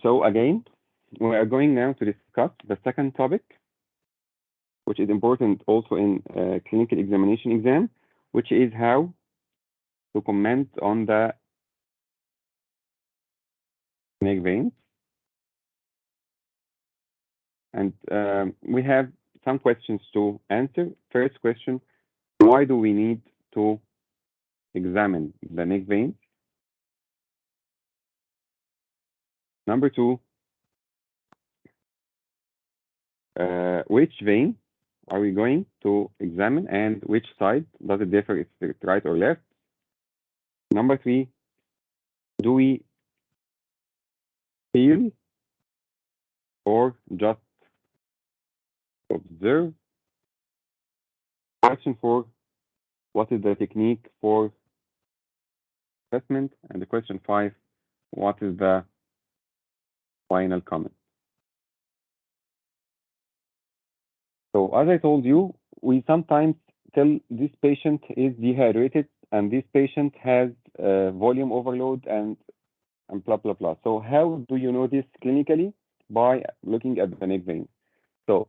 So again, we are going now to discuss the second topic, which is important also in clinical examination exam, which is how to comment on the neck veins. And we have some questions to answer. First question, why do we need to examine the neck veins? Number two, which vein are we going to examine and which side does it differ if it's right or left? Number three, do we feel or just observe? Question four, what is the technique for assessment? And the question five, what is the final comment? So as I told you, we sometimes tell this patient is dehydrated and this patient has volume overload and blah, blah, blah. So how do you know this clinically? By looking at the neck vein. So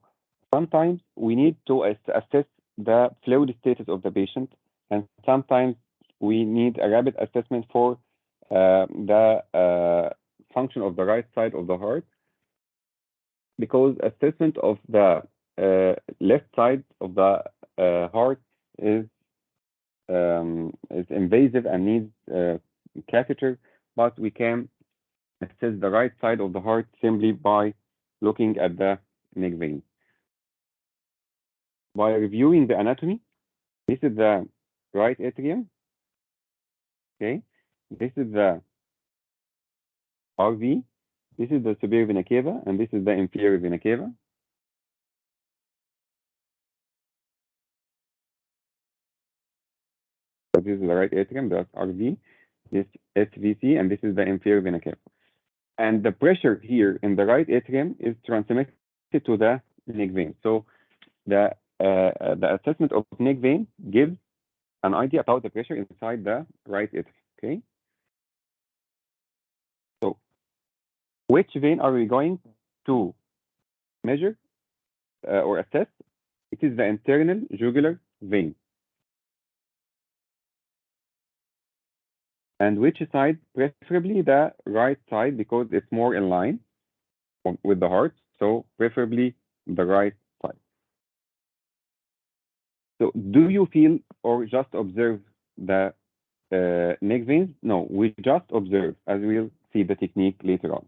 sometimes we need to assess the fluid status of the patient, and sometimes we need a rapid assessment for the function of the right side of the heart, because assessment of the left side of the heart is invasive and needs catheter, but we can assess the right side of the heart simply by looking at the neck vein. By reviewing the anatomy, this is the right atrium. Okay, this is the RV. This is the superior vena cava, and this is the inferior vena cava. So this is the right atrium, that's RV. This SVC, and this is the inferior vena cava. And the pressure here in the right atrium is transmitted to the neck vein. So the assessment of neck vein gives an idea about the pressure inside the right atrium. Okay. So which vein are we going to measure or assess? It is the internal jugular vein. And which side? Preferably the right side, because it's more in line with the heart. So preferably the right side. So do you feel or just observe the neck veins? No, we just observe, as we'll see the technique later on.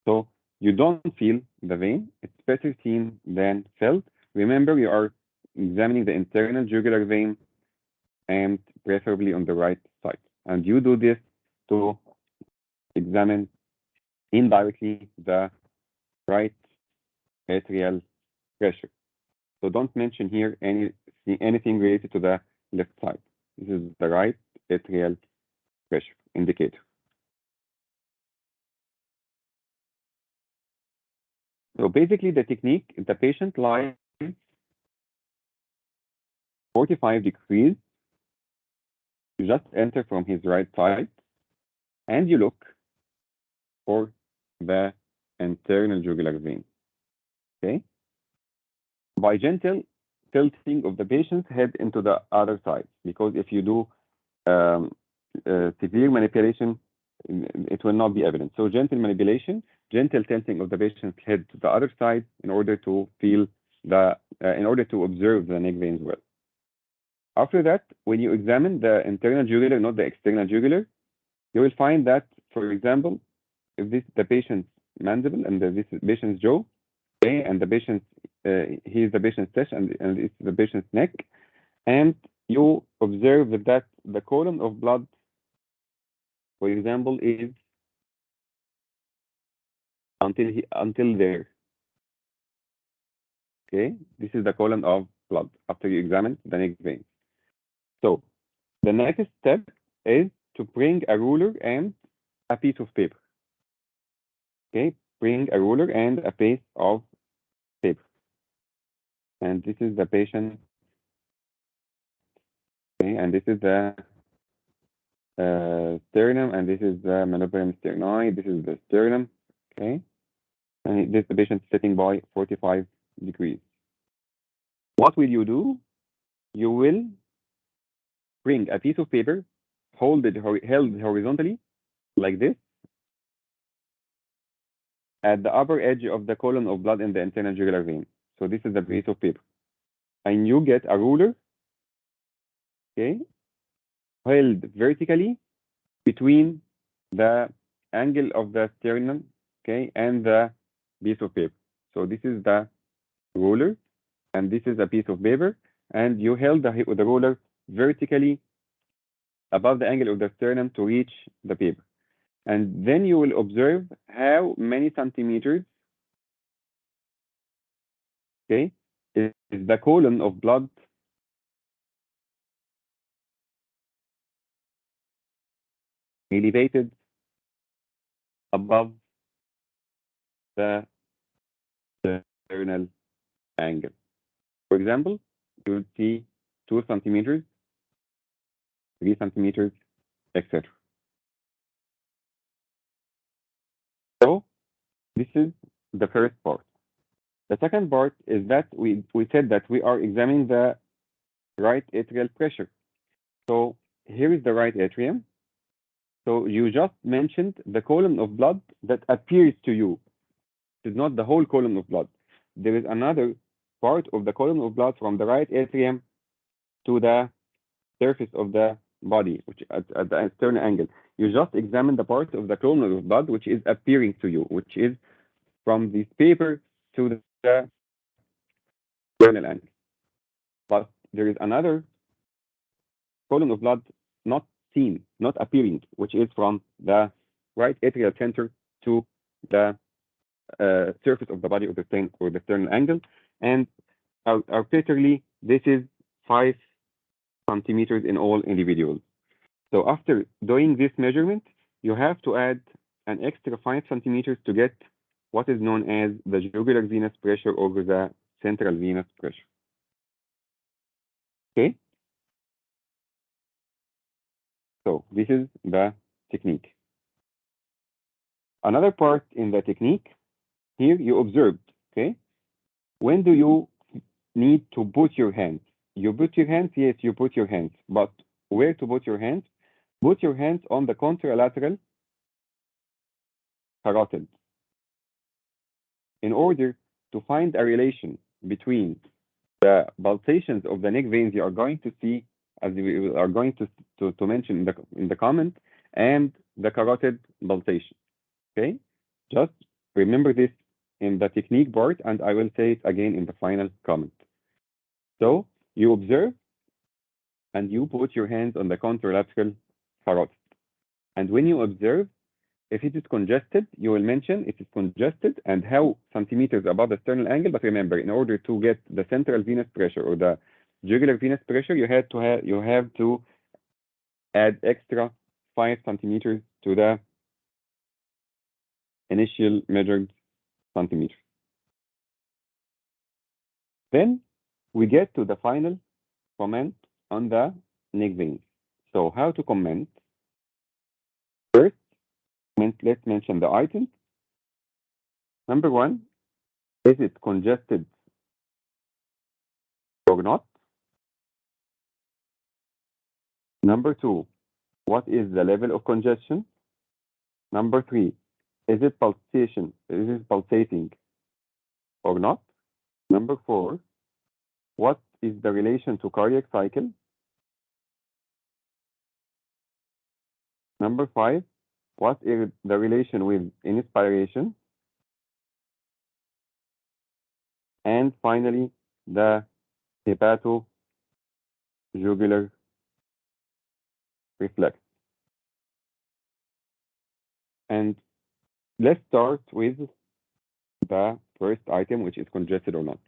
So you don't feel the vein. It's better seen than felt. Remember, we are examining the internal jugular vein and preferably on the right side. And you do this to examine indirectly the right atrial pressure. So don't mention here anything related to the left side. This is the right atrial pressure indicator. So basically the technique, the patient lies 45 degrees. You just enter from his right side and you look for the internal jugular vein. Okay? By gentle tilting of the patient's head into the other side, because if you do severe manipulation, it will not be evident. So gentle manipulation, gentle tilting of the patient's head to the other side in order to feel in order to observe the neck veins well. After that, when you examine the internal jugular, not the external jugular, you will find that, for example, if this is the patient's mandible and this is the patient's jaw, okay, and the patient's he is the patient's chest and it's the patient's neck, and you observe that the column of blood, for example, is until there. Okay, this is the column of blood after you examine the neck vein. So the next step is to bring a ruler and a piece of paper. Okay, bring a ruler and a piece of paper. And this is the patient. Okay, and this is the sternum, and this is the manubrium sterni. This is the sternum. Okay, and this the patient sitting by 45 degrees. What will you do? You will bring a piece of paper, held horizontally like this at the upper edge of the column of blood in the internal jugular vein. So this is the piece of paper. And you get a ruler, okay, held vertically between the angle of the sternum, okay, and the piece of paper. So this is the ruler, and this is a piece of paper, and you held the ruler vertically above the angle of the sternum to reach the paper. And then you will observe how many centimeters, okay, is the column of blood elevated above the sternal angle. For example, you will see 2 centimeters, 3 centimeters, etc. So this is the first part. The second part is that we said that we are examining the right atrial pressure. So here is the right atrium. So you just mentioned the column of blood that appears to you. It is not the whole column of blood. There is another part of the column of blood from the right atrium to the surface of the body, which at the external angle. You just examine the part of the column of blood which is appearing to you, which is from this paper to the external angle. But there is another column of blood not seen, not appearing, which is from the right atrial center to the surface of the body or the sternal angle. And arbitrarily, this is 5 centimeters in all individuals. So after doing this measurement, you have to add an extra 5 centimeters to get what is known as the jugular venous pressure over the central venous pressure. Okay? So this is the technique. Another part in the technique, here you observed, okay? When do you need to put your hands? You put your hands, yes, you put your hands, but where to put your hands? Put your hands on the contralateral carotid in order to find a relation between the pulsations of the neck veins you are going to see, as we are going to mention in the comment, and the carotid pulsation. Okay, just remember this in the technique part, and I will say it again in the final comment. So you observe and you put your hands on the contralateral carotid, and when you observe, if it is congested, you will mention it is congested and how centimeters above the sternal angle. But remember, in order to get the central venous pressure or the jugular venous pressure, you have to add extra 5 centimeters to the initial measured centimeter. Then we get to the final comment on the neck veins. So how to comment? First, let's mention the items. Number 1, is it congested or not? Number 2, what is the level of congestion? Number 3, is it pulsation? Is it pulsating or not? Number 4, what is the relation to cardiac cycle? Number 5, what is the relation with inspiration? And finally, the hepatojugular reflex. And let's start with the first item, which is congested or not.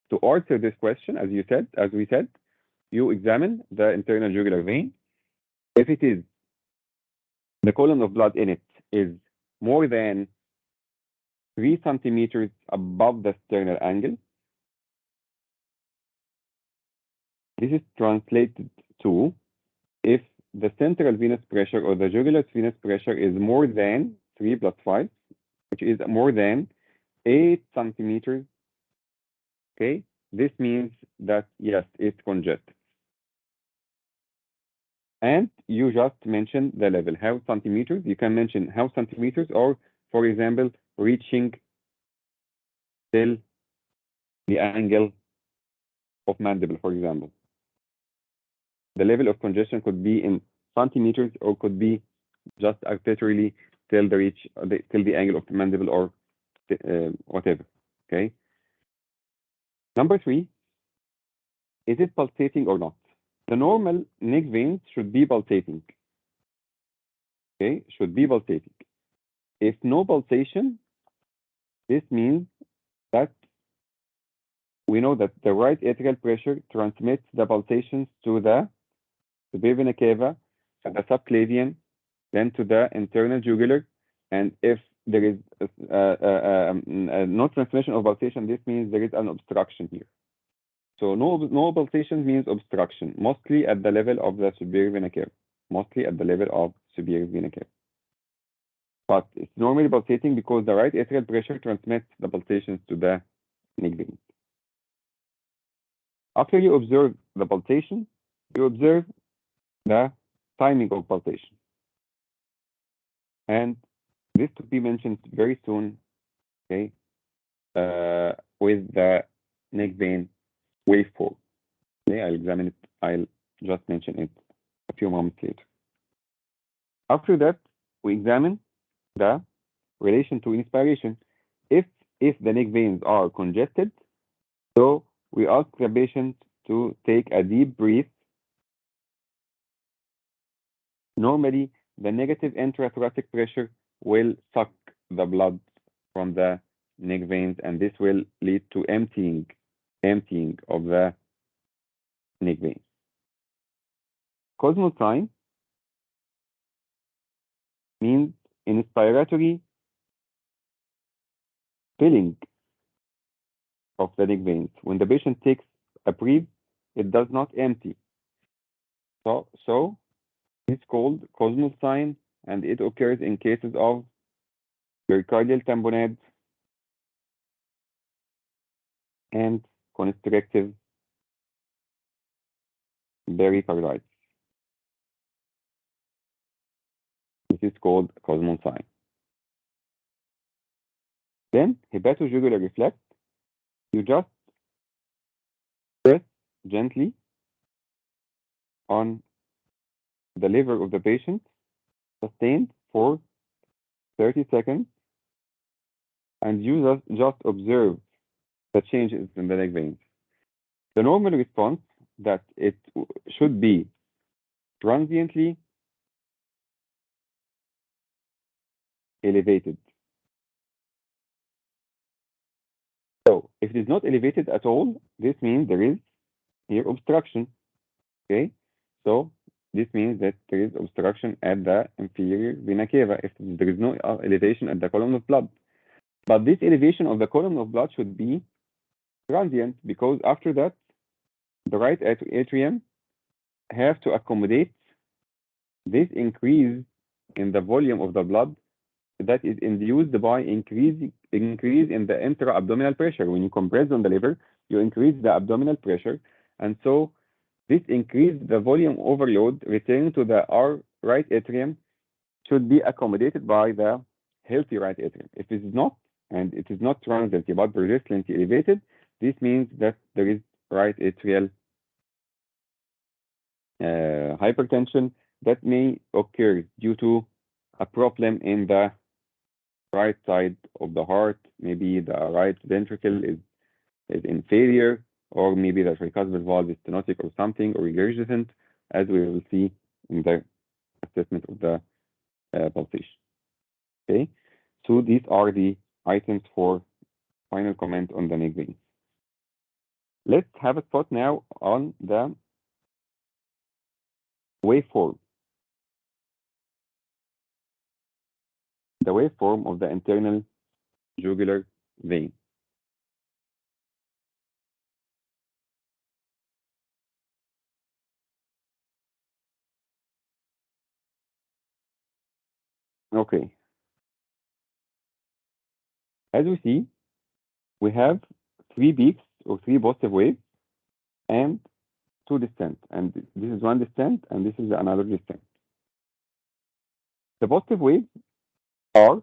To answer this question, as we said, you examine the internal jugular vein. If it is the column of blood in it is more than 3 centimeters above the sternal angle, this is translated to if the central venous pressure or the jugular venous pressure is more than 3 plus 5, which is more than 8 centimeters, okay, this means that, yes, it's congested. And you just mentioned the level, how centimeters. You can mention how centimeters, or, for example, reaching till the angle of mandible, for example. The level of congestion could be in centimeters or could be just arbitrarily till till the angle of the mandible, or whatever. Okay. Number 3, is it pulsating or not? The normal neck veins should be pulsating. Okay, should be pulsating. If no pulsation, this means that we know that the right atrial pressure transmits the pulsations to the superior vena cava, to the subclavian, then to the internal jugular. And if there is no transmission of pulsation, this means there is an obstruction here. So no pulsation means obstruction, mostly at the level of the superior vena cava, mostly at the level of superior vena cava. But it's normally pulsating because the right atrial pressure transmits the pulsations to the neck vein. After you observe the pulsation, you observe the timing of pulsation. And this to be mentioned very soon, okay, with the neck vein waveform. Okay, I'll examine it. I'll just mention it a few moments later. After that, we examine the relation to inspiration. If the neck veins are congested, so we ask the patient to take a deep breath. Normally, the negative intrathoracic pressure will suck the blood from the neck veins, and this will lead to emptying of the neck veins. Cosmal sign means inspiratory filling of the neck veins. When the patient takes a breath, it does not empty. So it's called Cosmal sign, and it occurs in cases of pericardial tamponade and constrictive pericarditis. This is called Cosmal sign. Then hepatojugular reflex, you just press gently on the liver of the patient, sustained for 30 seconds, and you just observe the changes in the neck veins. The normal response that it should be transiently elevated. So if it is not elevated at all, this means there is here obstruction. Okay, so this means that there is obstruction at the inferior vena cava if there is no elevation at the column of blood. But this elevation of the column of blood should be transient, because after that, the right atrium have to accommodate this increase in the volume of the blood that is induced by increase in the intra-abdominal pressure. When you compress on the liver, you increase the abdominal pressure, and so this increase the volume overload returning to the right atrium should be accommodated by the healthy right atrium. If it is not, and it is not transiently but persistently elevated, this means that there is right atrial hypertension that may occur due to a problem in the right side of the heart. Maybe the right ventricle is in failure, or maybe the tricuspid valve is stenotic or something, or regurgitant, as we will see in the assessment of the pulsation. Okay, so these are the items for final comment on the neck veins. Let's have a thought now on the waveform. The waveform of the internal jugular vein. Okay. As we see, we have three peaks or three positive waves and two descent. And this is one descent and this is another descent. The positive waves are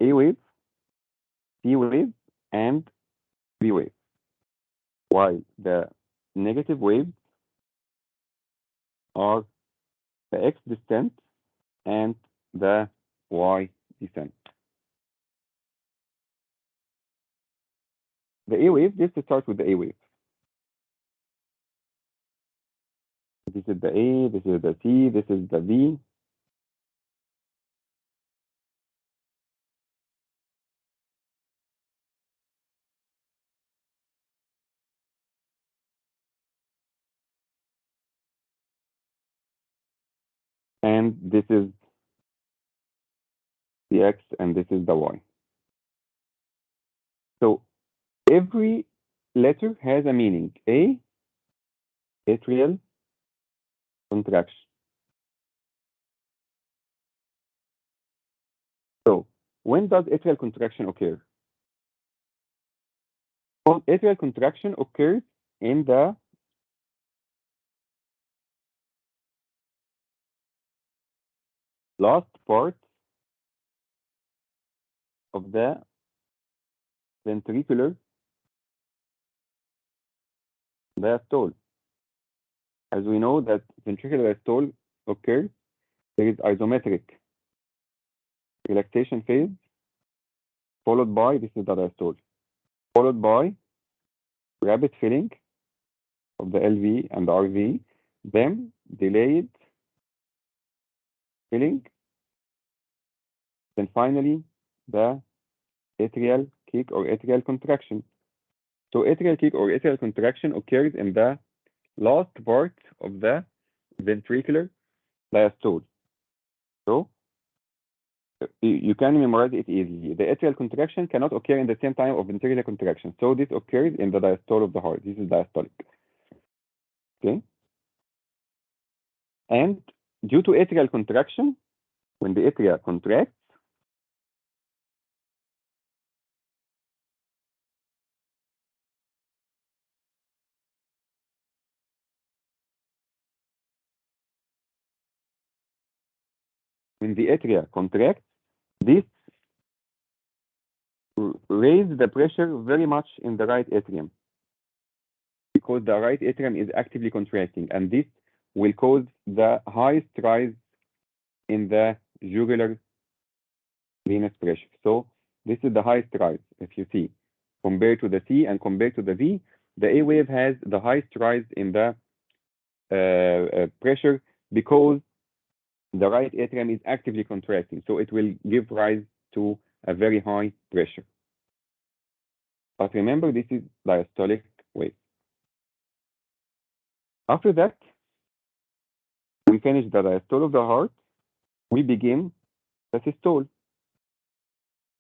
A wave, C wave, and B wave, while the negative waves are the X descent and the Y descent. The A wave, let's start with the A wave. This is the A, this is the C, this is the V. And this is the X and this is the Y. So every letter has a meaning. A, atrial contraction. So when does atrial contraction occur? Well, atrial contraction occurs in the last part of the ventricular diastole. As we know that ventricular diastole occurs, there is isometric relaxation phase, followed by, this is the diastole, followed by rapid filling of the LV and RV, then delayed filling, then finally the atrial kick or atrial contraction. So atrial kick or atrial contraction occurs in the last part of the ventricular diastole. So you can memorize it easily. The atrial contraction cannot occur in the same time of ventricular contraction. So this occurs in the diastole of the heart. This is diastolic. Okay. And due to atrial contraction, when the atria contracts, this raises the pressure very much in the right atrium because the right atrium is actively contracting, and this will cause the highest rise in the jugular venous pressure. So this is the highest rise, if you see, compared to the C and compared to the V. The A wave has the highest rise in the pressure because the right atrium is actively contracting. So it will give rise to a very high pressure. But remember, this is diastolic wave. After that, we finish the diastole of the heart. We begin the systole.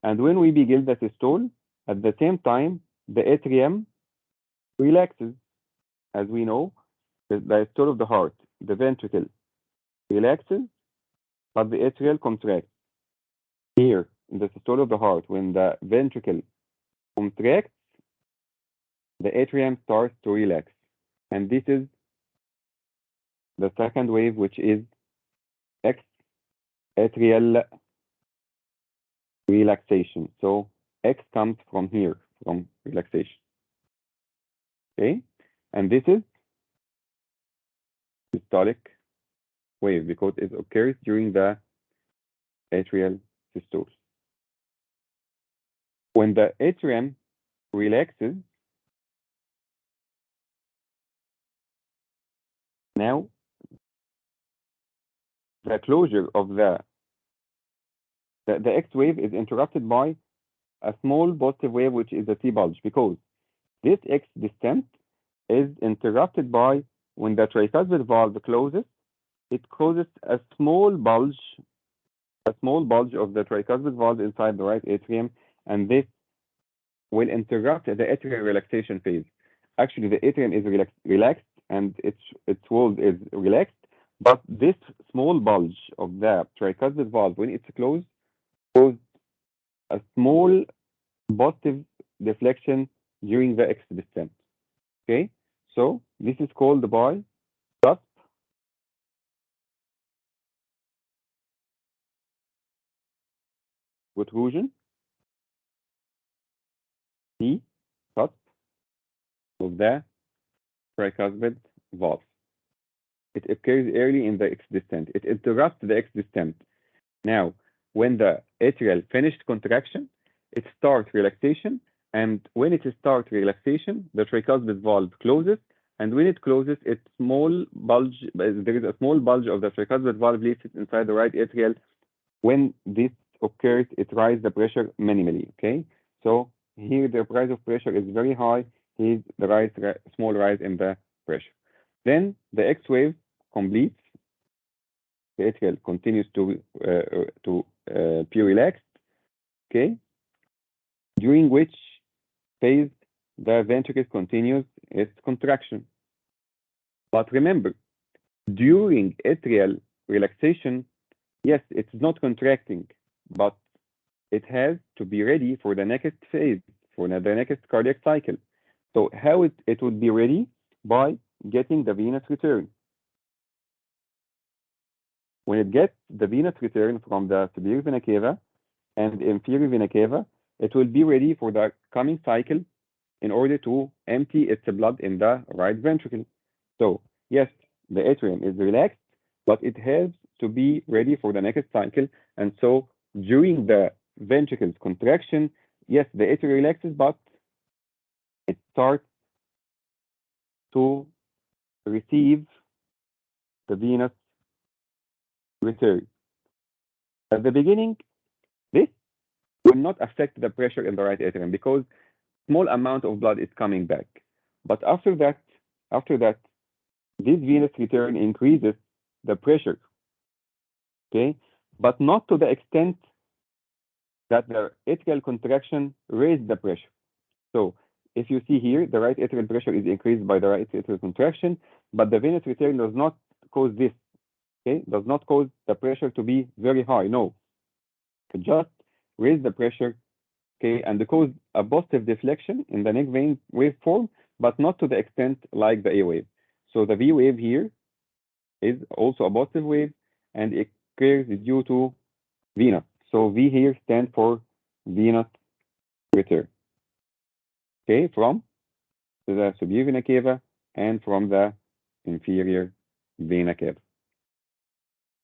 And when we begin the systole, at the same time, the atrium relaxes. As we know, the diastole of the heart, the ventricle relaxes, but the atrial contracts. Here, in the systole of the heart, when the ventricle contracts, the atrium starts to relax. And this is the second wave, which is X atrial relaxation. So X comes from here, from relaxation. Okay? And this is systolic wave because it occurs during the atrial systole. When the atrium relaxes, now the closure of the X wave is interrupted by a small positive wave, which is the T bulge, because this X descent is interrupted by when the tricuspid valve closes, it causes a small bulge of the tricuspid valve inside the right atrium, and this will interrupt the atrial relaxation phase. Actually, the atrium is relaxed and its wall is relaxed, but this small bulge of the tricuspid valve, when it's closed, causes a small positive deflection during the X descent. Okay, so this is called by cusp protrusion, C, cusp of the tricuspid valve. It occurs early in the X descent. It interrupts the X descent. Now, when the atrial finished contraction, it starts relaxation, and when it starts relaxation, the tricuspid valve closes, and when it closes, it's small bulge. There is a small bulge of the tricuspid valve leaves inside the right atrial. When this occurs, it raises the pressure minimally. Okay, so here the rise of pressure is very high. Here's the small rise in the pressure. Then the X wave completes. The atrial continues to be relaxed. Okay, during which phase the ventricle continues its contraction. But remember, during atrial relaxation, yes, it's not contracting, but it has to be ready for the next phase, for the next cardiac cycle. So how it would be ready? By getting the venous return. When it gets the venous return from the superior vena cava and inferior vena cava, it will be ready for the coming cycle in order to empty its blood in the right ventricle. So yes, the atrium is relaxed, but it has to be ready for the next cycle. And so during the ventricle's contraction, yes, the atrium relaxes, but it starts to receive the venous return. At the beginning, this will not affect the pressure in the right atrium because small amount of blood is coming back. But after that, this venous return increases the pressure, okay, but not to the extent that the atrial contraction raised the pressure. So if you see here, the right atrial pressure is increased by the right atrial contraction, but the venous return does not cause this, okay, does not cause the pressure to be very high. No, it just raise the pressure, okay, and cause a positive deflection in the neck vein waveform, but not to the extent like the A wave. So the V wave here is also a positive wave, and it occurs due to venous. So V here stands for venous return, okay, from the superior vena cava and from the inferior vena cava,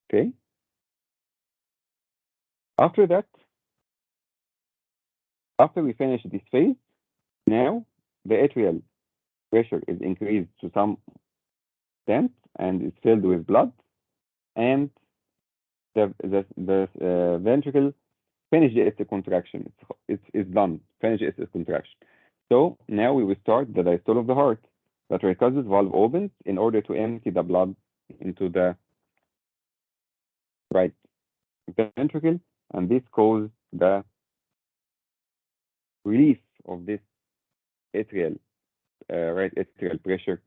okay. After that, after we finish this phase, now the atrial pressure is increased to some extent and is filled with blood, and the ventricle finish its contraction. It's done. Finish its contraction. So now we will start the diastole of the heart. The tricuspid valve opens in order to empty the blood into the right ventricle, and this causes the release of this atrial right atrial pressure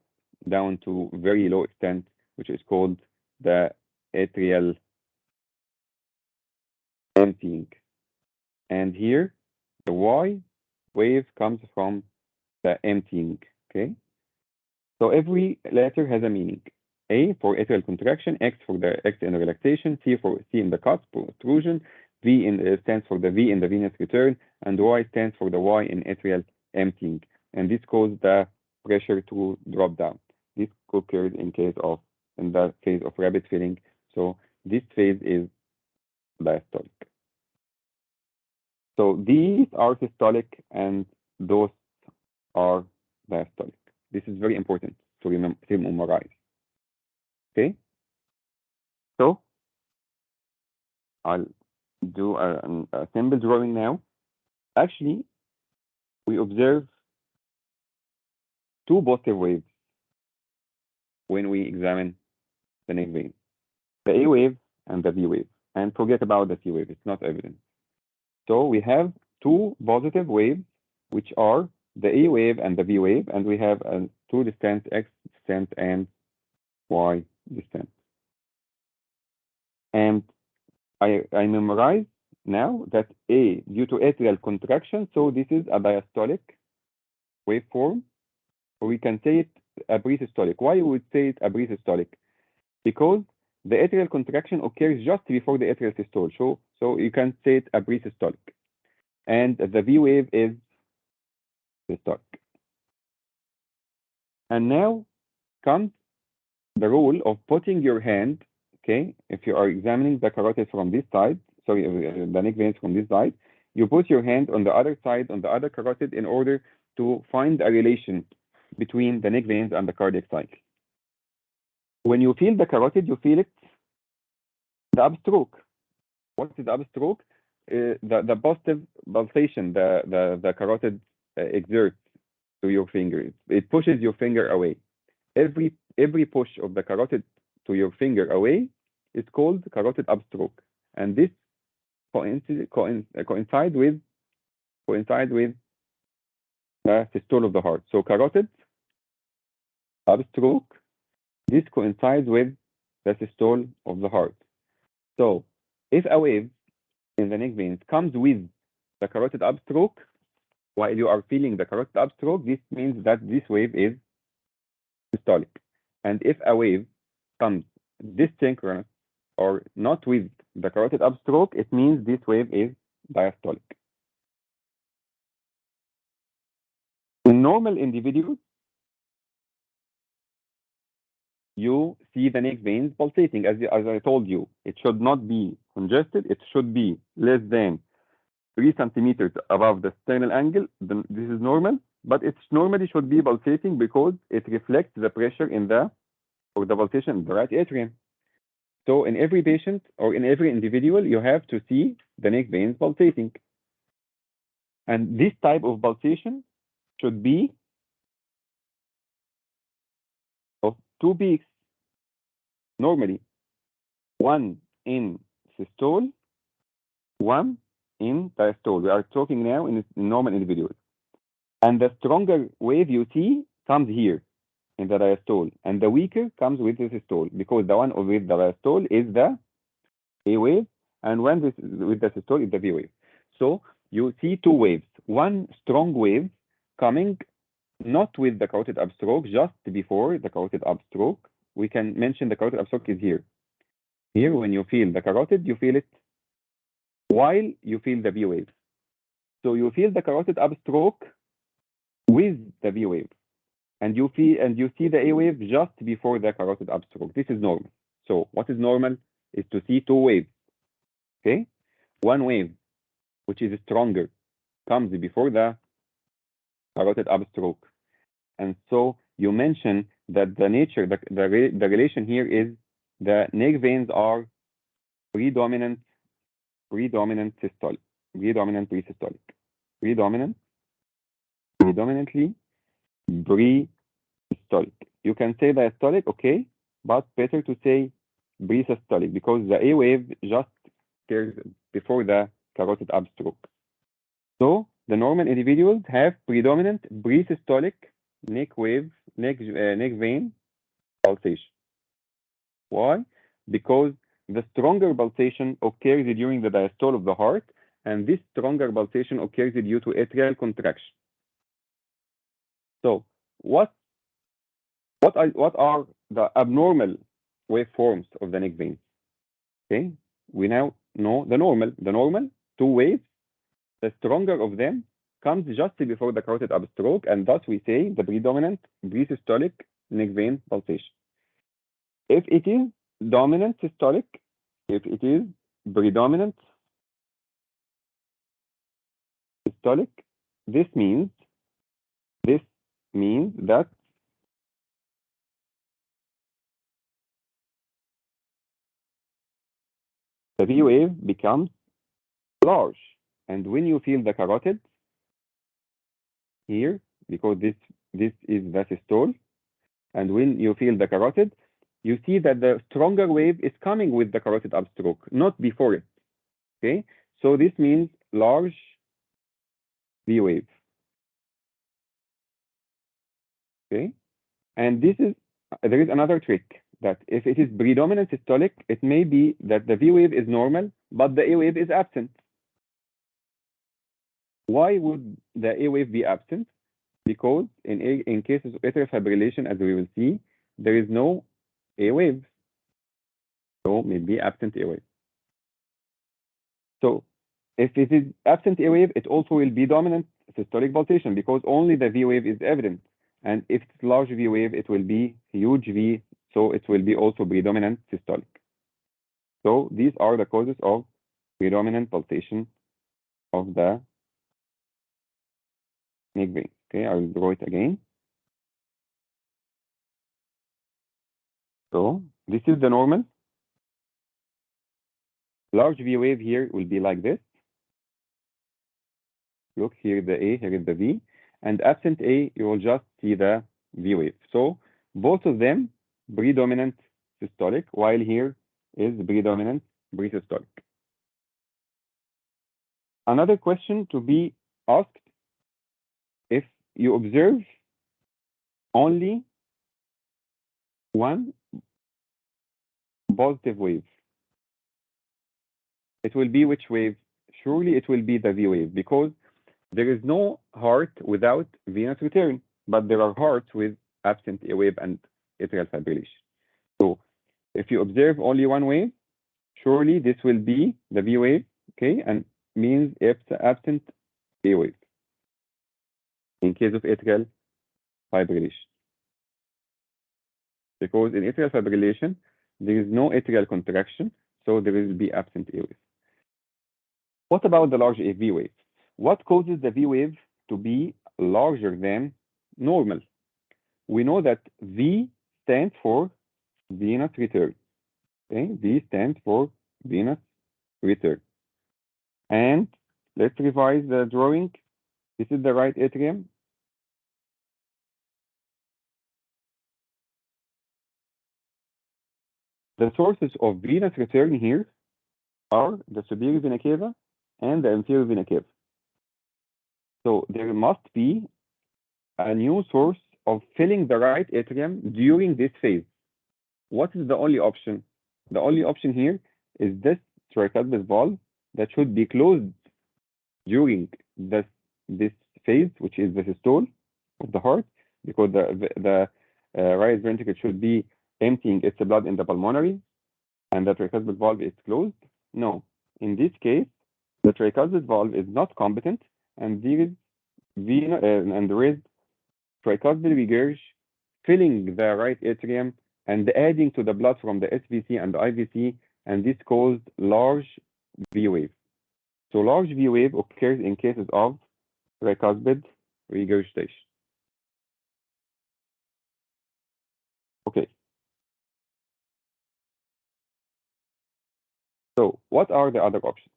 down to very low extent, which is called the atrial emptying. And here, the Y wave comes from the emptying, okay? So every letter has a meaning. A for atrial contraction, X for the X in relaxation, C in the cusp protrusion, stands for the V in the venous return, and Y stands for the Y in atrial emptying. And this causes the pressure to drop down. This occurs in the phase of rapid filling. So this phase is diastolic. So these are systolic and those are diastolic. This is very important to memorize. Okay, so I'll do a simple drawing now. Actually, we observe two positive waves when we examine the neck vein, the A wave and the V wave. And forget about the C wave, it's not evident. So we have two positive waves, which are the A wave and the V wave, and we have two descent, X descent and Y descent. And I memorize now that A due to atrial contraction, so this is a diastolic waveform, or we can say it a pre-systolic. Why we would say it a pre-systolic? Because the atrial contraction occurs just before the atrial systole. So you can say it a pre-systolic. And the V wave is systolic. And now comes the role of putting your hand, okay, if you are examining the carotid from this side, sorry, the neck veins from this side, you put your hand on the other side, on the other carotid, in order to find a relation between the neck veins and the cardiac cycle. When you feel the carotid, you feel it, the upstroke. What is upstroke? The positive pulsation the carotid exerts to your finger. It pushes your finger away. Every push of the carotid to your finger away is called carotid upstroke, and this coincide with the systole of the heart. So carotid upstroke, this coincides with the systole of the heart. So if a wave in the neck veins comes with the carotid upstroke, while you are feeling the carotid upstroke, this means that this wave is systolic. And if a wave comes dysynchronous or not with the carotid upstroke, it means this wave is diastolic. In normal individuals, you see the neck veins pulsating. As I told you, it should not be congested. It should be less than 3 centimeters above the sternal angle. Then this is normal, but it normally should be pulsating because it reflects the pressure in the pulsation in the right atrium. So in every patient or in every individual, you have to see the neck veins pulsating. And this type of pulsation should be of 2 peaks normally, one in systole, one in diastole. We are talking now in normal individuals. And the stronger wave you see comes here in the diastole, and the weaker comes with the systole, because the one with the diastole is the A wave, and one with the systole is the V wave. So you see 2 waves, one strong wave coming not with the carotid upstroke, just before the carotid upstroke. We can mention the carotid upstroke is here. Here, when you feel the carotid, you feel it while you feel the V wave. So you feel the carotid upstroke with the V wave, and you see the A wave just before the carotid upstroke. This is normal. So what is normal is to see 2 waves. Okay, one wave, which is stronger, comes before the carotid upstroke. And so you mentioned that the nature, the relation here is the neck veins are predominantly pre-systolic, predominantly pre-systolic. You can say diastolic, okay, but better to say pre-systolic, because the A wave just occurs before the carotid upstroke. So the normal individuals have predominant pre-systolic neck vein pulsation. Why? Because the stronger pulsation occurs during the diastole of the heart, and this stronger pulsation occurs due to atrial contraction. So what are the abnormal waveforms of the neck veins? Okay, we now know the normal. The normal 2 waves, the stronger of them comes just before the carotid upstroke, and thus we say the predominant pre-systolic neck vein pulsation. If it is dominant systolic, if it is predominant systolic, this means that the V wave becomes large. And when you feel the carotid here, because this is the systole, and when you feel the carotid, you see that the stronger wave is coming with the carotid upstroke, not before it. Okay, so this means large V wave. Okay, and there is another trick, that if it is predominant systolic, it may be that the V wave is normal, but the A wave is absent. Why would the A wave be absent? Because in cases of atrial fibrillation, as we will see, there is no A wave, so maybe absent A wave. So if it is absent A wave, it also will be dominant systolic pulsation because only the V wave is evident. And if it's large V wave, it will be huge V, so it will be also predominant systolic. So these are the causes of predominant pulsation of the neck vein. Okay, I will draw it again. So this is the normal. Large V wave here will be like this. Look, here is the A, here is the V. And absent A, you will just see the V wave. So both of them predominant systolic, while here is predominant presystolic. Another question to be asked, if you observe only one positive wave, it will be which wave? Surely it will be the V wave, because there is no heart without venous return, but there are hearts with absent A wave and atrial fibrillation. So if you observe only one wave, surely this will be the V wave, okay, and means if the absent A wave in case of atrial fibrillation. Because in atrial fibrillation, there is no atrial contraction, so there will be absent A wave. What about the large V wave? What causes the V wave to be larger than normal? We know that V stands for venous return. Okay, V stands for venous return. And let's revise the drawing. This is the right atrium. The sources of venous return here are the superior vena cava and the inferior vena cava. So there must be a new source of filling the right atrium during this phase. What is the only option? The only option here is this tricuspid valve that should be closed during this phase, which is the systole of the heart, because the right ventricle should be emptying its blood in the pulmonary, and the tricuspid valve is closed. No, in this case, the tricuspid valve is not competent, and there is tricuspid regurg filling the right atrium and adding to the blood from the SVC and the IVC, and this caused large V wave. So large V wave occurs in cases of tricuspid regurgitation. Okay. So what are the other options?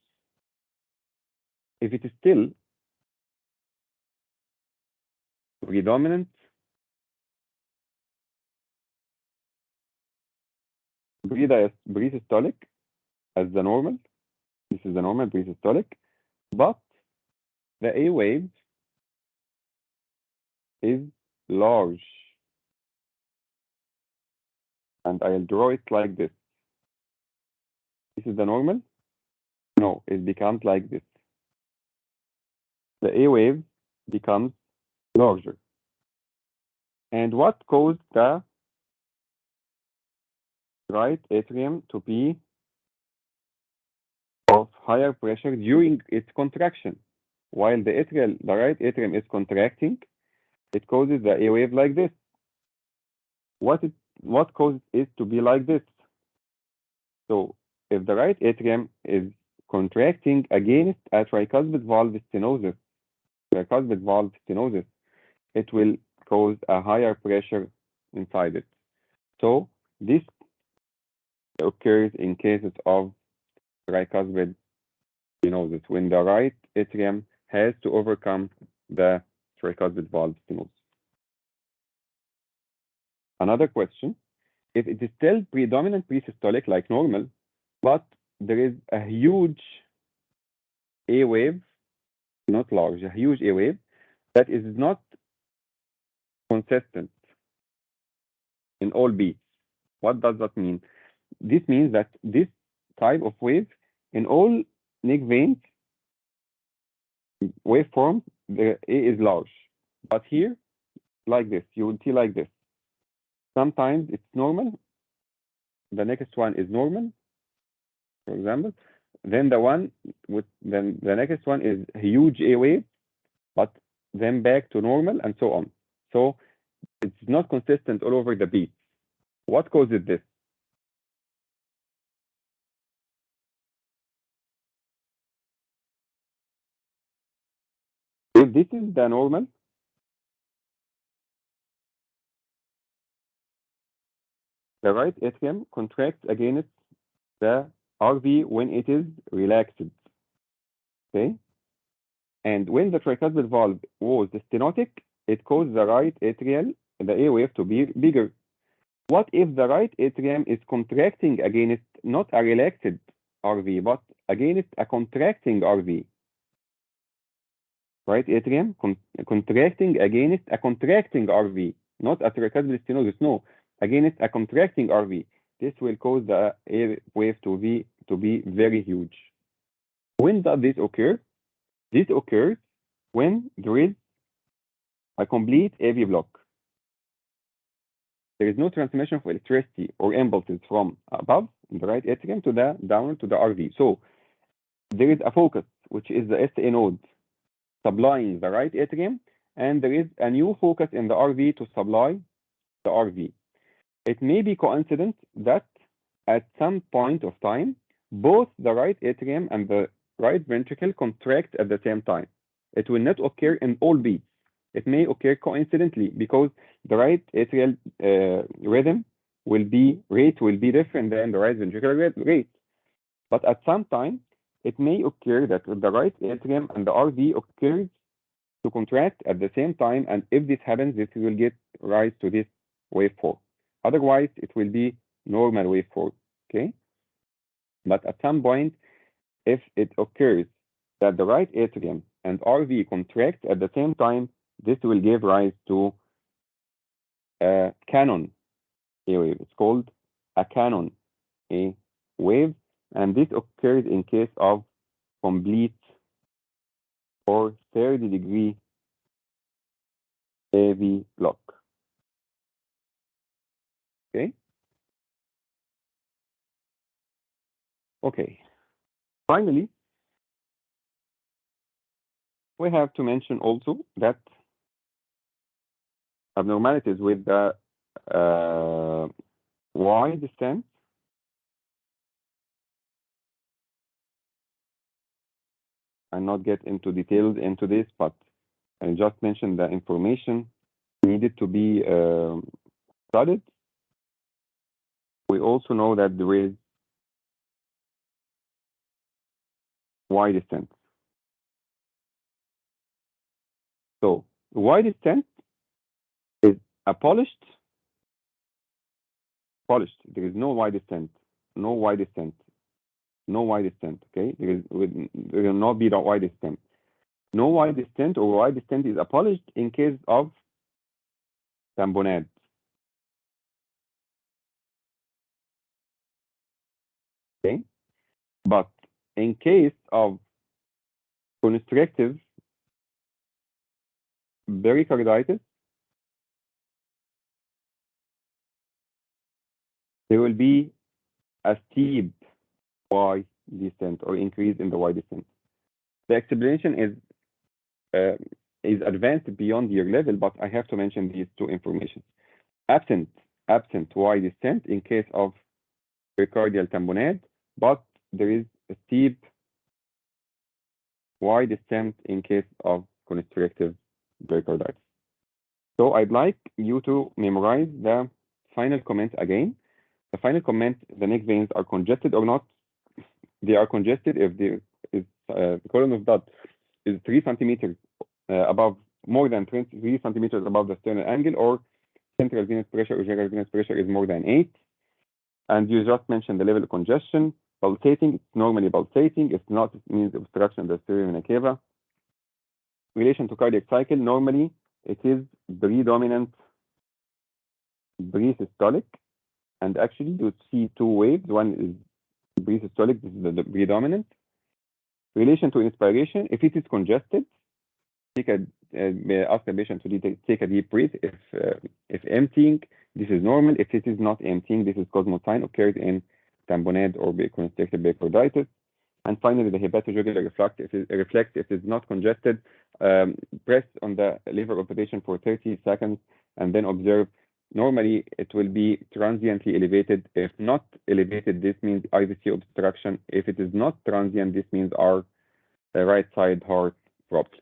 If it is still predominant presystolic as the normal, this is the normal presystolic, but the A wave is large. And I'll draw it like this. This is the normal. No, it becomes like this. The A wave becomes larger. And what caused the right atrium to be of higher pressure during its contraction? While the right atrium is contracting, it causes the A wave like this. What causes it to be like this? So if the right atrium is contracting against a tricuspid valve stenosis, it will cause a higher pressure inside it. So this occurs in cases of tricuspid stenosis, when the right atrium has to overcome the tricuspid valve stenosis. Another question, if it is still predominant presystolic like normal, but there is a huge A wave, not large, a huge A wave that is not consistent in all beats. What does that mean? This means that this type of wave in all neck veins waveform, the A is large. But here, like this, you will see like this. Sometimes it's normal. The next one is normal, for example. Then the next one is huge A wave, but then back to normal and so on. So it's not consistent all over the beat. What causes this? If this is the normal, the right atrium contracts against the RV when it is relaxed. Okay? And when the tricuspid valve was stenotic, it caused the right atrial, the A wave, to be bigger. What if the right atrium is contracting against not a relaxed RV, but against a contracting RV? Right atrium contracting against a contracting RV, not a tricuspid stenosis, no, against a contracting RV. This will cause the air wave to be very huge. When does this occur? This occurs when there is a complete AV block. There is no transmission of electricity or impulses from above in the right atrium to the down to the RV. So there is a focus, which is the SA node, supplying the right atrium, and there is a new focus in the RV to supply the RV. It may be coincident that at some point of time, both the right atrium and the right ventricle contract at the same time. It will not occur in all beats. It may occur coincidentally because the right atrial rhythm rate will be different than the right ventricular rate. But at some time, it may occur that the right atrium and the RV occurs to contract at the same time, and if this happens, this will get rise to this waveform. Otherwise, it will be normal waveform. Okay, but at some point, if it occurs that the right atrium and RV contract at the same time, this will give rise to a canon A wave. It's called a canon A wave, and this occurs in case of complete or third-degree AV block. Okay. Okay. Finally, we have to mention also that abnormalities with the Y descent and not get into details into this, but I just mentioned the information needed to be studied. We also know that there is Y descent. So Y descent is a polished. There is no Y descent, no Y descent, no Y descent. Okay, there will not be the Y descent. No Y descent or Y descent is abolished in case of tamponade. Okay, but in case of constrictive pericarditis, there will be a steep Y descent or increase in the Y descent. The explanation is advanced beyond your level, but I have to mention these two information. Absent Y descent in case of pericardial tamponade, but there is a steep Y descent in case of constrictive pericarditis. So I'd like you to memorize the final comment again. The final comment, the neck veins are congested or not. They are congested if there is the column of blood is 3 centimeters above, more than 3 centimeters above the sternal angle, or central venous pressure or general venous pressure is more than 8. And you just mentioned the level of congestion. Pulsating, it's normally pulsating. If not, it means obstruction of the stereo vena cava. Relation to cardiac cycle, normally it is predominant pre-systolic, and actually you see two waves. One is pre-systolic, this is the predominant, relation to inspiration, if it is congested, ask the patient to take a deep breath. If emptying, this is normal. If it is not emptying, this is cosmosign occurred in tamponade or constricted pericarditis. And finally, the hepatojugular reflex, if it is not congested, press on the liver of the patient for 30 seconds and then observe. Normally, it will be transiently elevated. If not elevated, this means IVC obstruction. If it is not transient, this means our right side heart problem.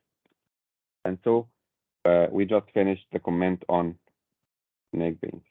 And so we just finished the comment on neck veins.